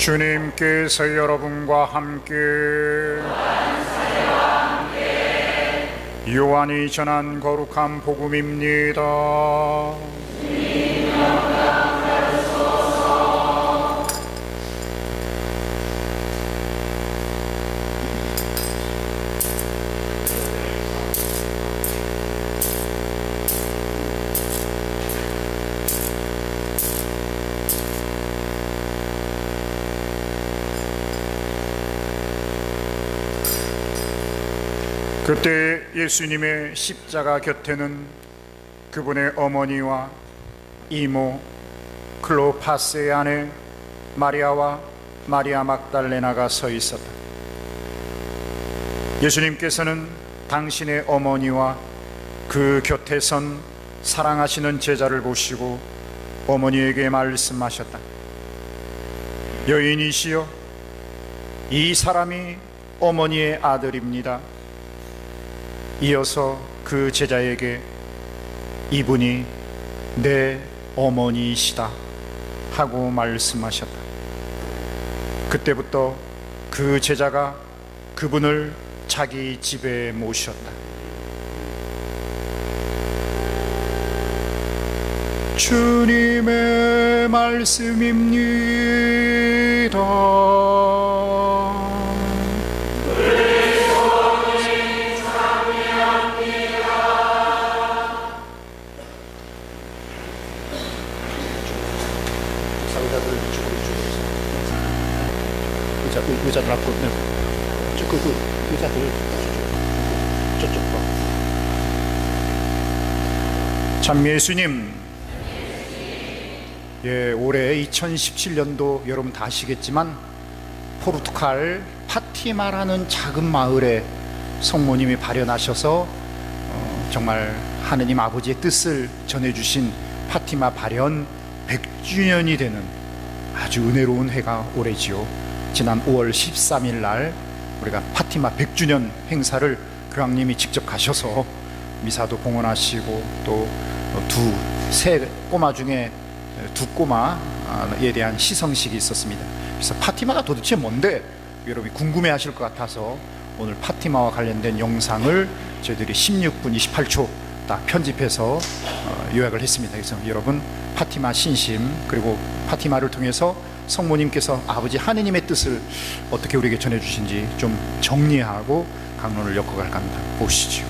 주님께서 여러분과 함께 요한이 전한 거룩한 복음입니다. 그때 예수님의 십자가 곁에는 그분의 어머니와 이모 클로파스의 아내 마리아와 마리아 막달레나가 서 있었다. 예수님께서는 당신의 어머니와 그 곁에 선 사랑하시는 제자를 보시고 어머니에게 말씀하셨다. 여인이시여, 이 사람이 어머니의 아들입니다. 이어서 그 제자에게 이분이 내 어머니이시다 하고 말씀하셨다. 그때부터 그 제자가 그분을 자기 집에 모셨다. 주님의 말씀입니다. 의자들 앞으로 그 의자들 저쪽 봐. 참 예수님, 올해 2017년도 여러분 다 아시겠지만 포르투갈 파티마라는 작은 마을에 성모님이 발현하셔서 정말 하느님 아버지의 뜻을 전해주신 파티마 발현 100주년이 되는 아주 은혜로운 해가 올해지요. 지난 5월 13일 날 우리가 파티마 100주년 행사를 교황님이 직접 가셔서 미사도 봉헌하시고 또 세 꼬마 중에 두 꼬마에 대한 시성식이 있었습니다. 그래서 파티마가 도대체 뭔데 여러분이 궁금해 하실 것 같아서 오늘 파티마와 관련된 영상을 저희들이 16분 28초 딱 편집해서 요약을 했습니다. 그래서 여러분 파티마 신심 그리고 파티마를 통해서 성모님께서 아버지 하느님의 뜻을 어떻게 우리에게 전해주신지 좀 정리하고 강론을 엮어갈까 합니다. 보시죠.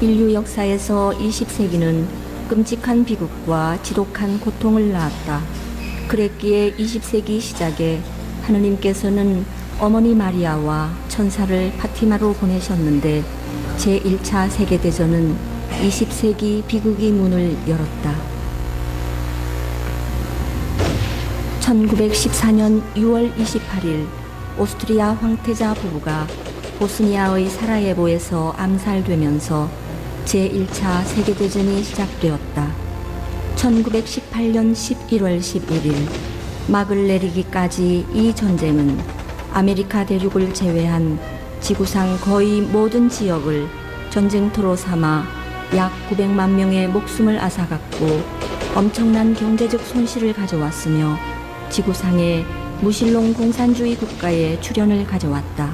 인류 역사에서 20세기는 끔찍한 비극과 지독한 고통을 낳았다. 그랬기에 20세기 시작에 하느님께서는 어머니 마리아와 천사를 파티마로 보내셨는데 제1차 세계대전은 20세기 비극이 문을 열었다. 1914년 6월 28일 오스트리아 황태자 부부가 보스니아의 사라예보에서 암살되면서 제1차 세계대전이 시작되었다. 1918년 11월 11일 막을 내리기까지 이 전쟁은 아메리카 대륙을 제외한 지구상 거의 모든 지역을 전쟁터로 삼아 약 900만 명의 목숨을 앗아갔고 엄청난 경제적 손실을 가져왔으며 지구상의 무신론 공산주의 국가의 출현을 가져왔다.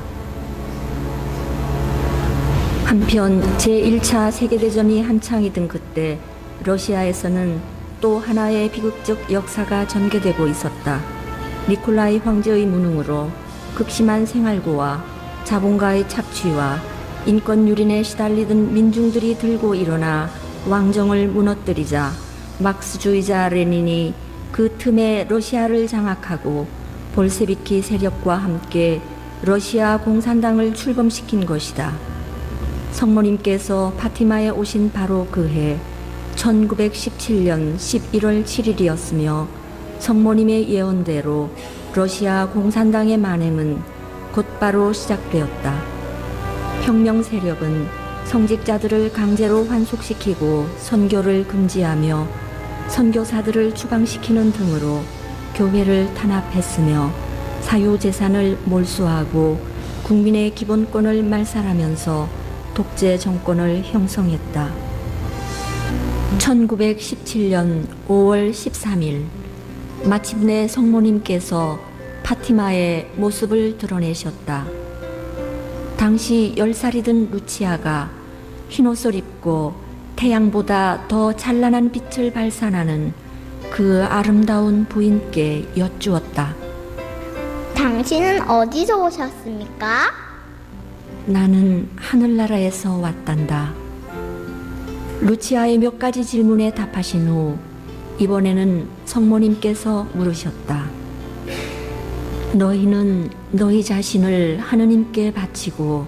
한편 제1차 세계대전이 한창이던 그때 러시아에서는 또 하나의 비극적 역사가 전개되고 있었다. 니콜라이 황제의 무능으로 극심한 생활고와 자본가의 착취와 인권 유린에 시달리던 민중들이 들고 일어나 왕정을 무너뜨리자 막스주의자 레닌이 그 틈에 러시아를 장악하고 볼세비키 세력과 함께 러시아 공산당을 출범시킨 것이다. 성모님께서 파티마에 오신 바로 그 해 1917년 11월 7일이었으며 성모님의 예언대로 러시아 공산당의 만행은 곧바로 시작되었다. 혁명 세력은 성직자들을 강제로 환속시키고 선교를 금지하며 선교사들을 추방시키는 등으로 교회를 탄압했으며 사유재산을 몰수하고 국민의 기본권을 말살하면서 독재 정권을 형성했다. (1917년 5월 13일) 마침내 성모님께서 파티마의 모습을 드러내셨다. 당시 10살이 든 루치아가 흰옷을 입고 태양보다 더 찬란한 빛을 발산하는 그 아름다운 부인께 여쭈었다. 당신은 어디서 오셨습니까? 나는 하늘나라에서 왔단다. 루치아의 몇 가지 질문에 답하신 후 이번에는 성모님께서 물으셨다. 너희는 너희 자신을 하느님께 바치고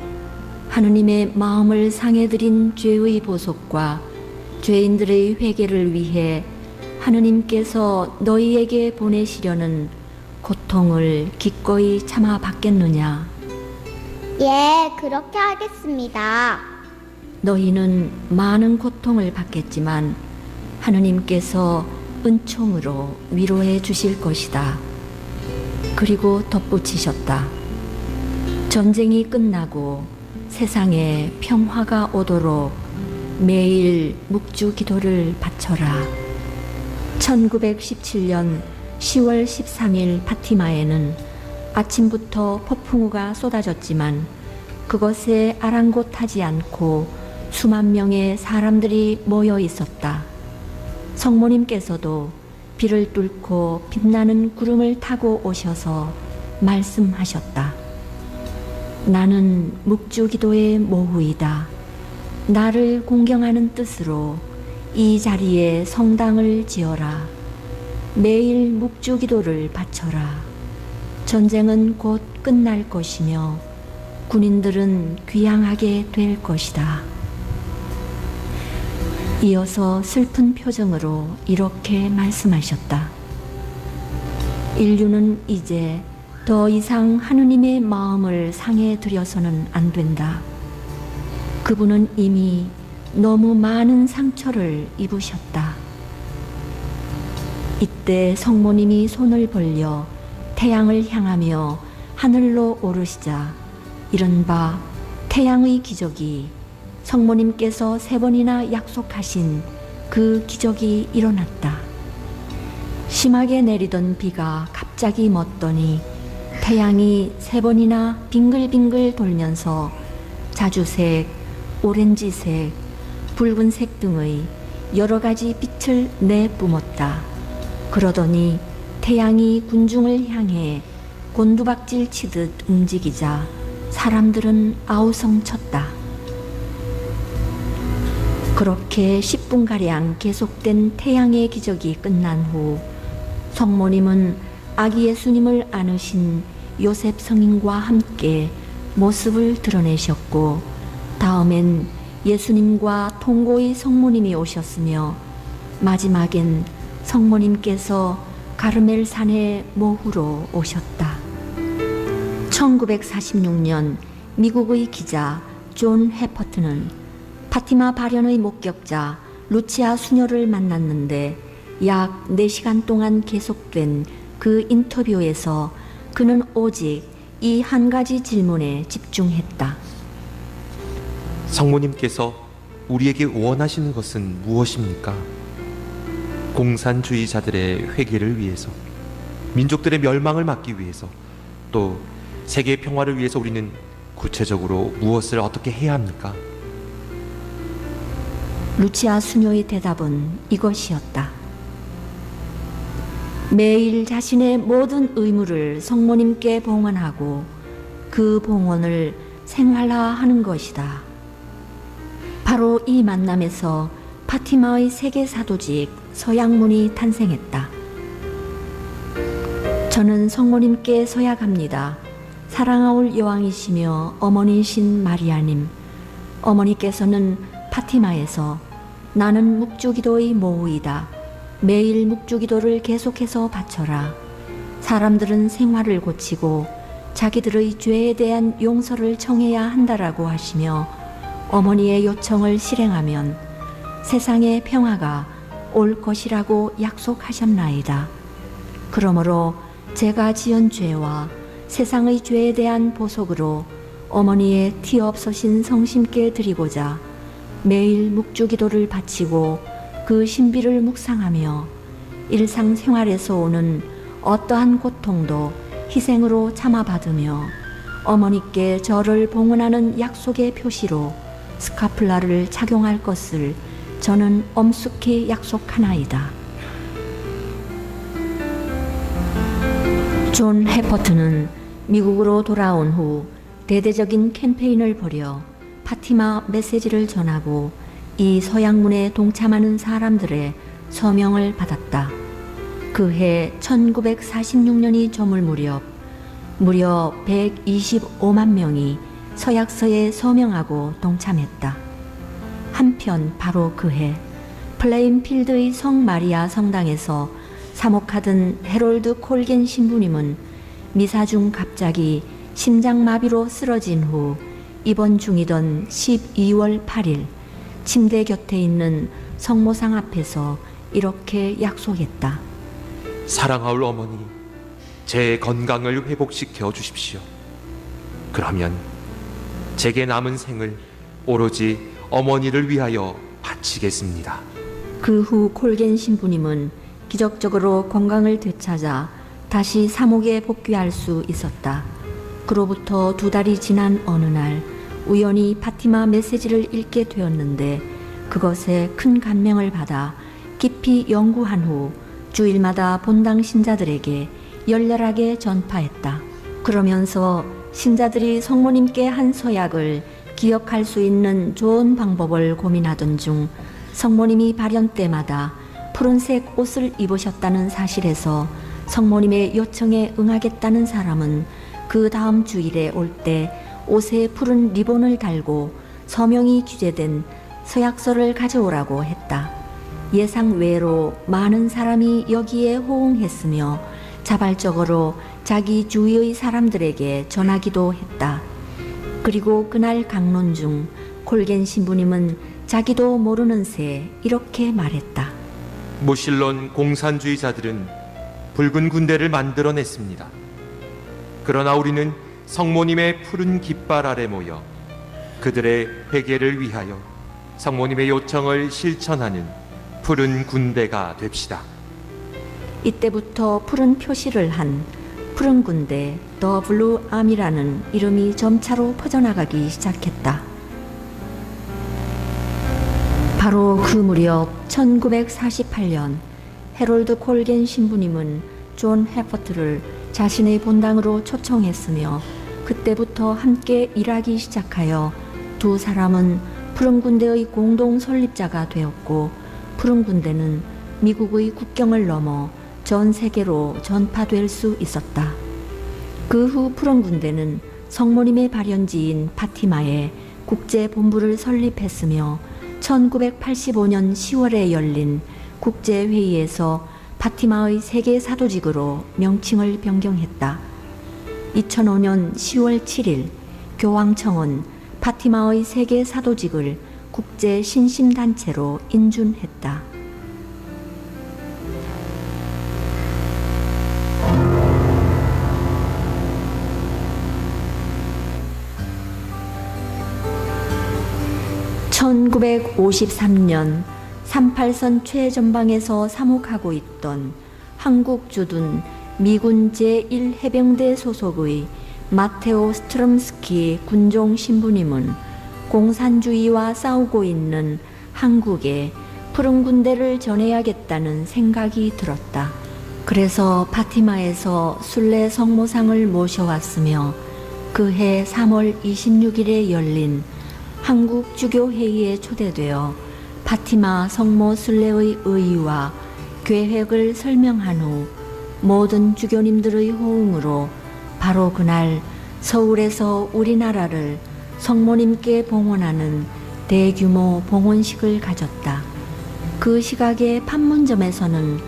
하느님의 마음을 상해드린 죄의 보속과 죄인들의 회개를 위해 하느님께서 너희에게 보내시려는 고통을 기꺼이 참아 받겠느냐? 예, 그렇게 하겠습니다. 너희는 많은 고통을 받겠지만 하느님께서 은총으로 위로해 주실 것이다. 그리고 덧붙이셨다. 전쟁이 끝나고 세상에 평화가 오도록 매일 묵주 기도를 바쳐라. 1917년 10월 13일 파티마에는 아침부터 폭풍우가 쏟아졌지만 그것에 아랑곳하지 않고 수만 명의 사람들이 모여 있었다. 성모님께서도 비를 뚫고 빛나는 구름을 타고 오셔서 말씀하셨다. 나는 묵주기도의 모후이다. 나를 공경하는 뜻으로 이 자리에 성당을 지어라. 매일 묵주기도를 바쳐라. 전쟁은 곧 끝날 것이며 군인들은 귀향하게 될 것이다. 이어서 슬픈 표정으로 이렇게 말씀하셨다. 인류는 이제 더 이상 하느님의 마음을 상해 드려서는 안 된다. 그분은 이미 너무 많은 상처를 입으셨다. 이때 성모님이 손을 벌려 태양을 향하며 하늘로 오르시자 이른바 태양의 기적이 성모님께서 3번이나 약속하신 그 기적이 일어났다. 심하게 내리던 비가 갑자기 멎더니 태양이 3번이나 빙글빙글 돌면서 자주색, 오렌지색, 붉은색 등의 여러 가지 빛을 내뿜었다. 그러더니 태양이 군중을 향해 곤두박질 치듯 움직이자 사람들은 아우성쳤다. 그렇게 10분가량 계속된 태양의 기적이 끝난 후 성모님은 아기 예수님을 안으신 요셉 성인과 함께 모습을 드러내셨고 다음엔 예수님과 통고의 성모님이 오셨으며 마지막엔 성모님께서 가르멜 산의 모후로 오셨다. 1946년 미국의 기자 존 해퍼트는 파티마 발현의 목격자 루치아 수녀를 만났는데 약 4시간 동안 계속된 그 인터뷰에서 그는 오직 이 한 가지 질문에 집중했다. 성모님께서 우리에게 원하시는 것은 무엇입니까? 공산주의자들의 회개를 위해서, 민족들의 멸망을 막기 위해서, 또 세계의 평화를 위해서 우리는 구체적으로 무엇을 어떻게 해야 합니까? 루치아 수녀의 대답은 이것이었다. 매일 자신의 모든 의무를 성모님께 봉헌하고 그 봉헌을 생활화하는 것이다. 바로 이 만남에서 파티마의 세계 사도직 서약문이 탄생했다. 저는 성모님께 서약합니다. 사랑하올 여왕이시며 어머니이신 마리아님, 어머니께서는 파티마에서 나는 묵주기도의 모후이다. 매일 묵주기도를 계속해서 바쳐라. 사람들은 생활을 고치고 자기들의 죄에 대한 용서를 청해야 한다라고 하시며 어머니의 요청을 실행하면 세상의 평화가 올 것이라고 약속하셨나이다. 그러므로 제가 지은 죄와 세상의 죄에 대한 보속으로 어머니의 티 없으신 성심께 드리고자 매일 묵주기도를 바치고 그 신비를 묵상하며 일상생활에서 오는 어떠한 고통도 희생으로 참아받으며 어머니께 저를 봉헌하는 약속의 표시로 스카플라를 착용할 것을 저는 엄숙히 약속하나이다. 존 해퍼트는 미국으로 돌아온 후 대대적인 캠페인을 벌여 파티마 메시지를 전하고 이 서양문에 동참하는 사람들의 서명을 받았다. 그해 1946년이 저물 무려 125만 명이 서약서에 서명하고 동참했다. 한편 바로 그해 플레인필드의 성 마리아 성당에서 사목하던 해롤드 콜겐 신부님은 미사 중 갑자기 심장마비로 쓰러진 후 입원 중이던 12월 8일 침대 곁에 있는 성모상 앞에서 이렇게 약속했다. 사랑하올 어머니, 제 건강을 회복시켜 주십시오. 그러면 제게 남은 생을 오로지 어머니를 위하여 바치겠습니다. 그 후 콜겐 신부님은 기적적으로 건강을 되찾아 다시 사목에 복귀할 수 있었다. 그로부터 2달이 지난 어느 날 우연히 파티마 메시지를 읽게 되었는데 그것에 큰 감명을 받아 깊이 연구한 후 주일마다 본당 신자들에게 열렬하게 전파했다. 그러면서 신자들이 성모님께 한 서약을 기억할 수 있는 좋은 방법을 고민하던 중 성모님이 발연 때마다 푸른색 옷을 입으셨다는 사실에서 성모님의 요청에 응하겠다는 사람은 그 다음 주일에 올 때 옷에 푸른 리본을 달고 서명이 기재된 서약서를 가져오라고 했다. 예상 외로 많은 사람이 여기에 호응했으며 자발적으로 자기 주위의 사람들에게 전하기도 했다. 그리고 그날 강론 중 콜겐 신부님은 자기도 모르는 새 이렇게 말했다. 무신론 공산주의자들은 붉은 군대를 만들어냈습니다. 그러나 우리는 성모님의 푸른 깃발 아래 모여 그들의 회개를 위하여 성모님의 요청을 실천하는 푸른 군대가 됩시다. 이때부터 푸른 표시를 한 푸른 군대 더 블루 암이라는 이름이 점차로 퍼져나가기 시작했다. 바로 그 무렵 1948년 해롤드 콜겐 신부님은 존 해퍼트를 자신의 본당으로 초청했으며 그때부터 함께 일하기 시작하여 두 사람은 푸른 군대의 공동 설립자가 되었고 푸른 군대는 미국의 국경을 넘어 전 세계로 전파될 수 있었다. 그 후 푸른 군대는 성모님의 발현지인 파티마에 국제본부를 설립했으며 1985년 10월에 열린 국제회의에서 파티마의 세계 사도직으로 명칭을 변경했다. 2005년 10월 7일 교황청은 파티마의 세계 사도직을 국제 신심단체로 인준했다. (1953년) 38선 최전방에서 사목하고 있던 한국 주둔 미군 제1해병대 소속의 마테오 스트럼스키 군종 신부님은 공산주의와 싸우고 있는 한국에 푸른 군대를 전해야겠다는 생각이 들었다. 그래서 파티마에서 순례 성모상을 모셔왔으며 그해 3월 26일에 열린 한국 주교회의에 초대되어 파티마 성모 순례의 의의와 계획을 설명한 후 모든 주교님들의 호응으로 바로 그날 서울에서 우리나라를 성모님께 봉헌하는 대규모 봉헌식을 가졌다. 그 시각에 판문점에서는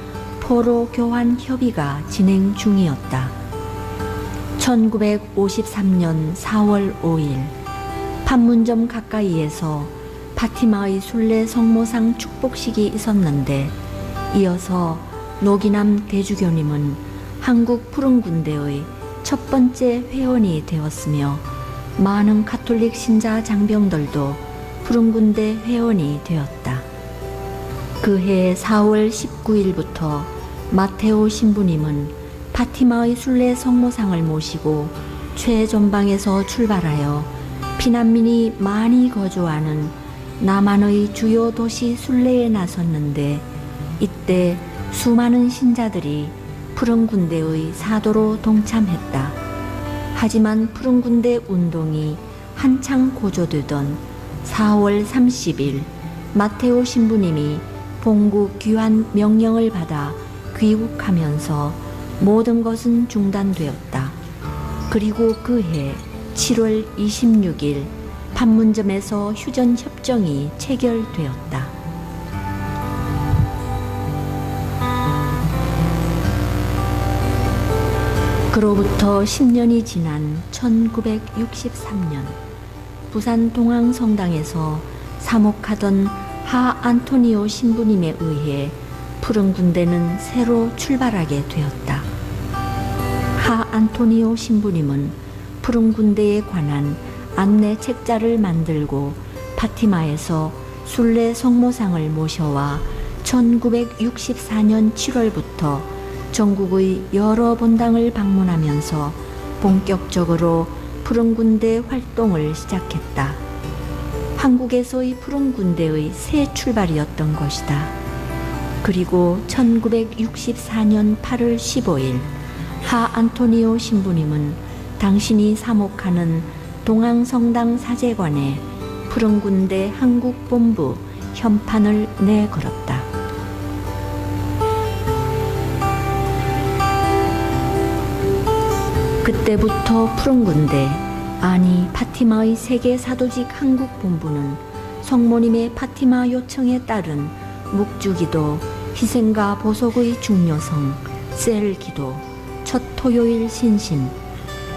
포로 교환 협의가 진행 중이었다. 1953년 4월 5일 판문점 가까이에서 파티마의 순례 성모상 축복식이 있었는데 이어서 노기남 대주교님은 한국 푸른 군대의 첫 번째 회원이 되었으며 많은 가톨릭 신자 장병들도 푸른 군대 회원이 되었다. 그해 4월 19일부터 마테오 신부님은 파티마의 순례 성모상을 모시고 최전방에서 출발하여 피난민이 많이 거주하는 남한의 주요 도시 순례에 나섰는데, 이때 수많은 신자들이 푸른 군대의 사도로 동참했다. 하지만 푸른 군대 운동이 한창 고조되던 4월 30일 마테오 신부님이 본국 귀환 명령을 받아 귀국하면서 모든 것은 중단되었다. 그리고 그해 7월 26일 판문점에서 휴전 협정이 체결되었다. 그로부터 10년이 지난 1963년 부산 동항성당에서 사목하던 하 안토니오 신부님에 의해 푸른 군대는 새로 출발하게 되었다. 하 안토니오 신부님은 푸른 군대에 관한 안내 책자를 만들고 파티마에서 순례 성모상을 모셔와 1964년 7월부터 전국의 여러 본당을 방문하면서 본격적으로 푸른 군대 활동을 시작했다. 한국에서의 푸른 군대의 새 출발이었던 것이다. 그리고 1964년 8월 15일 하 안토니오 신부님은 당신이 사목하는 동항성당 사제관에 푸른 군대 한국본부 현판을 내걸었다. 그때부터 푸른 군대, 아니 파티마의 세계 사도직 한국본부는 성모님의 파티마 요청에 따른 묵주기도, 희생과 보속의 중요성, 셀기도, 첫 토요일 신신,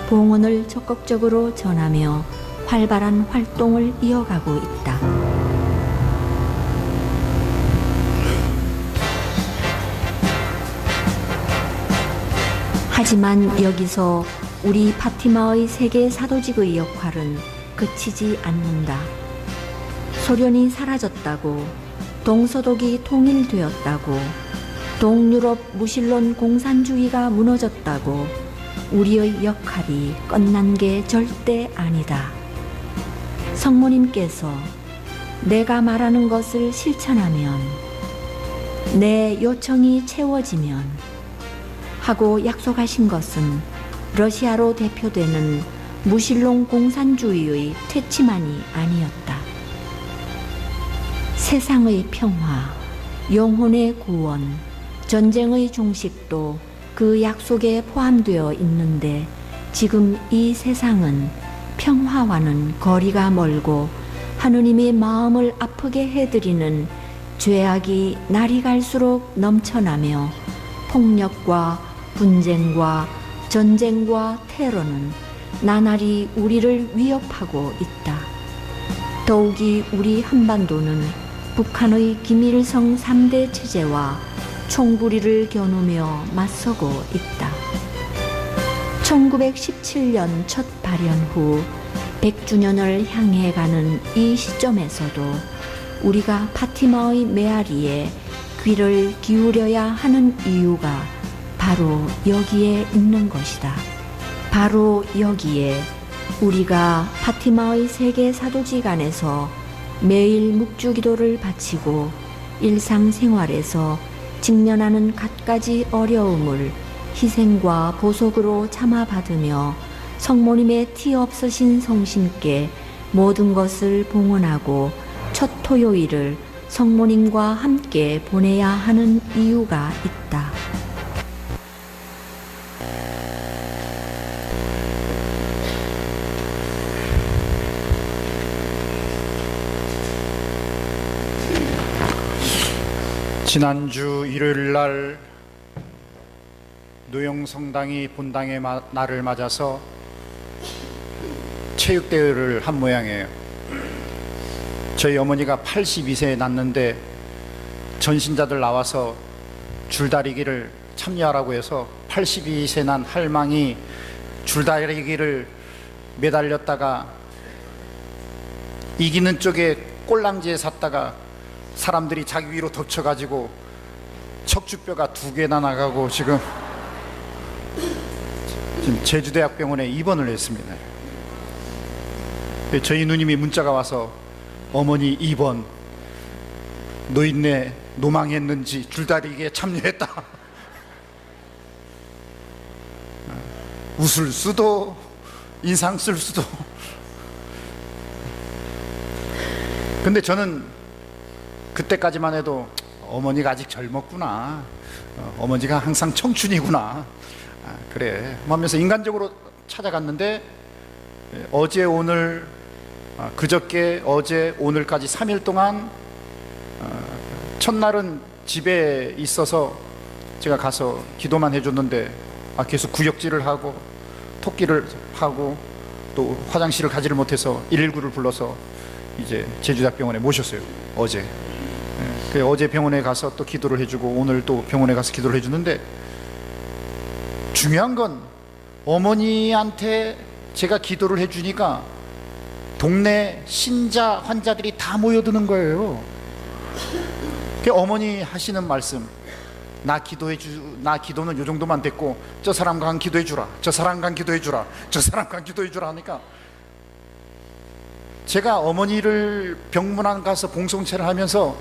봉헌을 적극적으로 전하며 활발한 활동을 이어가고 있다. 하지만 여기서 우리 파티마의 세계 사도직의 역할은 그치지 않는다. 소련이 사라졌다고, 동서독이 통일되었다고, 동유럽 무신론 공산주의가 무너졌다고 우리의 역할이 끝난 게 절대 아니다. 성모님께서 내가 말하는 것을 실천하면, 내 요청이 채워지면 하고 약속하신 것은 러시아로 대표되는 무신론 공산주의의 퇴치만이 아니었다. 세상의 평화, 영혼의 구원, 전쟁의 종식도 그 약속에 포함되어 있는데, 지금 이 세상은 평화와는 거리가 멀고 하느님의 마음을 아프게 해드리는 죄악이 날이 갈수록 넘쳐나며 폭력과 분쟁과 전쟁과 테러는 나날이 우리를 위협하고 있다. 더욱이 우리 한반도는 북한의 김일성 3대 체제와 총구리를 겨누며 맞서고 있다. 1917년 첫 발현 후 100주년을 향해 가는 이 시점에서도 우리가 파티마의 메아리에 귀를 기울여야 하는 이유가 바로 여기에 있는 것이다. 바로 여기에 우리가 파티마의 세계 사도직 안에서 매일 묵주기도를 바치고 일상생활에서 직면하는 갖가지 어려움을 희생과 보속으로 참아받으며 성모님의 티 없으신 성심께 모든 것을 봉헌하고 첫 토요일을 성모님과 함께 보내야 하는 이유가 있다. 지난주 일요일 날 노영성당이 본당의 날을 맞아서 체육대회를 한 모양이에요. 저희 어머니가 82세에 났는데 전신자들 나와서 줄다리기를 참여하라고 해서 82세 난 할망이 줄다리기를 매달렸다가 이기는 쪽에 꼴랑지에 샀다가 사람들이 자기 위로 덮쳐가지고 척추뼈가 2개나 나가고 지금 제주대학병원에 입원을 했습니다. 저희 누님이 문자가 와서 어머니 입원, 노인네 노망했는지 줄다리기에 참여했다. 웃을 수도 인상 쓸 수도. 근데 저는 그때까지만 해도 어머니가 아직 젊었구나, 어머니가 항상 청춘이구나, 그래 하면서 인간적으로 찾아갔는데, 어제 오늘 그저께 어제 오늘까지 3일 동안 첫날은 집에 있어서 제가 가서 기도만 해줬는데 계속 구역질을 하고 토끼를 하고 또 화장실을 가지를 못해서 119를 불러서 이제 제주대학병원에 모셨어요. 어제. 어제 병원에 가서 또 기도를 해주고 오늘 또 병원에 가서 기도를 해주는데, 중요한 건 어머니한테 제가 기도를 해주니까 동네 신자 환자들이 다 모여드는 거예요. 어머니 하시는 말씀, 나 기도는 요 정도만 됐고 저 사람과 한 기도해주라, 저 사람과 한 기도해주라, 저 사람과 한 기도해주라 하니까, 제가 어머니를 병문안 가서 봉송체를 하면서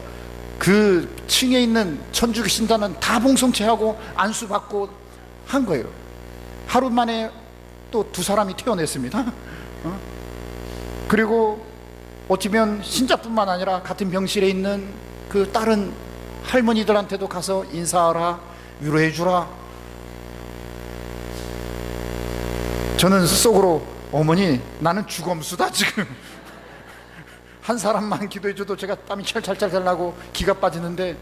그 층에 있는 천주교 신단은 다 봉송체하고 안수받고 한 거예요. 하루 만에 또 2사람이 퇴원했습니다. 그리고 어쩌면 신자뿐만 아니라 같은 병실에 있는 그 다른 할머니들한테도 가서 인사하라, 위로해주라. 저는 속으로 어머니 나는 주검수다 지금. 한 사람만 기도해줘도 제가 땀이 찰찰찰 나고 기가 빠지는데,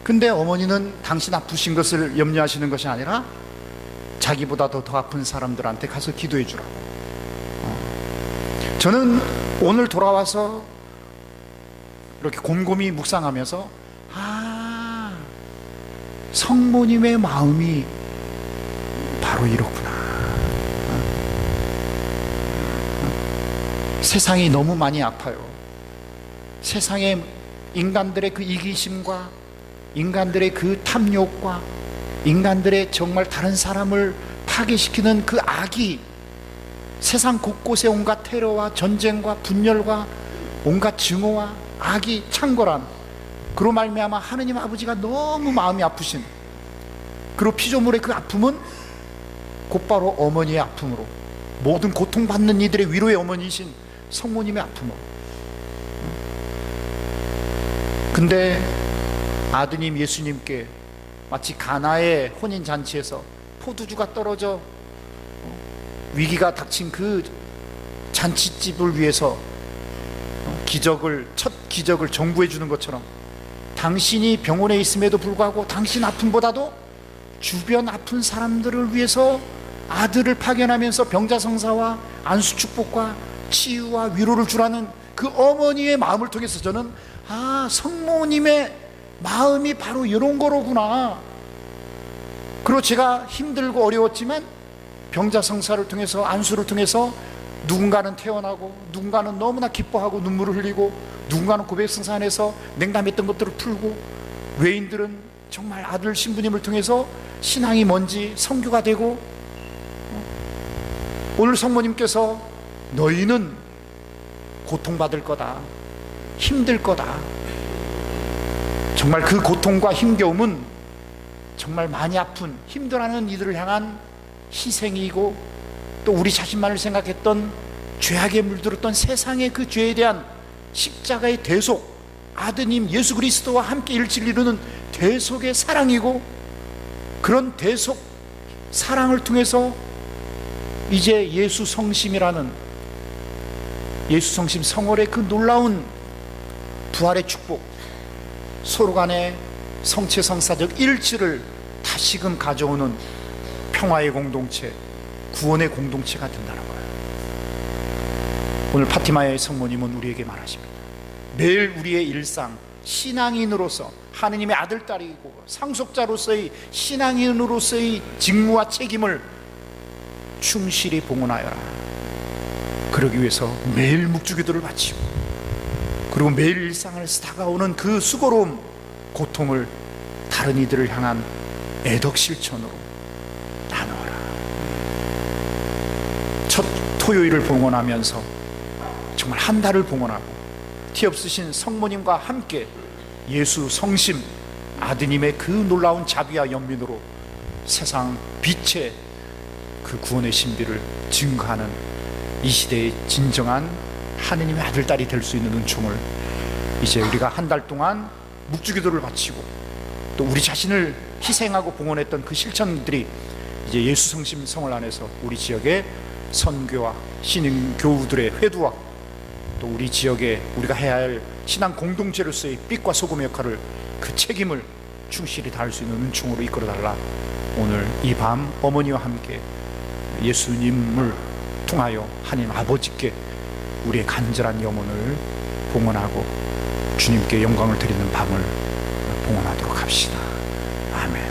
근데 어머니는 당신 아프신 것을 염려하시는 것이 아니라 자기보다도 더 아픈 사람들한테 가서 기도해 주라고. 저는 오늘 돌아와서 이렇게 곰곰이 묵상하면서, 성모님의 마음이 바로 이렇구나. 세상이 너무 많이 아파요. 세상에 인간들의 그 이기심과 인간들의 그 탐욕과 인간들의 정말 다른 사람을 파괴시키는 그 악이 세상 곳곳에 온갖 테러와 전쟁과 분열과 온갖 증오와 악이 창궐한, 그로 말미암아 하느님 아버지가 너무 마음이 아프신, 그리고 피조물의 그 아픔은 곧바로 어머니의 아픔으로, 모든 고통받는 이들의 위로의 어머니이신 성모님의 아픔으로. 근데 아드님 예수님께 마치 가나의 혼인잔치에서 포도주가 떨어져 위기가 닥친 그 잔치집을 위해서 첫 기적을 정부해 주는 것처럼, 당신이 병원에 있음에도 불구하고 당신 아픔보다도 주변 아픈 사람들을 위해서 아들을 파견하면서 병자성사와 안수축복과 치유와 위로를 주라는 그 어머니의 마음을 통해서 저는 성모님의 마음이 바로 이런 거로구나. 그리고 제가 힘들고 어려웠지만 병자성사를 통해서 안수를 통해서 누군가는 태어나고 누군가는 너무나 기뻐하고 눈물을 흘리고 누군가는 고백성사 안에서 냉담했던 것들을 풀고, 외인들은 정말 아들 신부님을 통해서 신앙이 뭔지 선교가 되고, 오늘 성모님께서 너희는 고통받을 거다, 힘들 거다. 정말 그 고통과 힘겨움은 정말 많이 아픈 힘들어하는 이들을 향한 희생이고, 또 우리 자신만을 생각했던 죄악에 물들었던 세상의 그 죄에 대한 십자가의 대속, 아드님 예수 그리스도와 함께 일치를 이루는 대속의 사랑이고, 그런 대속 사랑을 통해서 이제 예수 성심이라는, 예수 성심 성월의 그 놀라운 부활의 축복, 서로 간의 성체성사적 일치를 다시금 가져오는 평화의 공동체, 구원의 공동체가 된다는 거예요. 오늘 파티마의 성모님은 우리에게 말하십니다. 매일 우리의 일상, 신앙인으로서 하느님의 아들, 딸이고 상속자로서의 신앙인으로서의 직무와 책임을 충실히 봉헌하여라. 그러기 위해서 매일 묵주기도를 바치고 그리고 매일 일상을 다가오는 그 수고로움, 고통을 다른 이들을 향한 애덕 실천으로 나누어라. 첫 토요일을 봉헌하면서 정말 한 달을 봉헌하고 티 없으신 성모님과 함께 예수 성심 아드님의 그 놀라운 자비와 연민으로 세상 빛의 그 구원의 신비를 증거하는 이 시대의 진정한 하느님의 아들, 딸이 될 수 있는 은총을 이제 우리가 한 달 동안 묵주기도를 바치고 또 우리 자신을 희생하고 봉헌했던 그 실천들이 이제 예수 성심 성을 안에서 우리 지역의 선교와 신임 교우들의 회두와 또 우리 지역에 우리가 해야 할 신앙 공동체로서의 빛과 소금의 역할을, 그 책임을 충실히 다할 수 있는 은총으로 이끌어달라. 오늘 이 밤 어머니와 함께 예수님을 통하여 하나님 아버지께 우리의 간절한 염원을 봉헌하고 주님께 영광을 드리는 밤을 봉헌하도록 합시다. 아멘.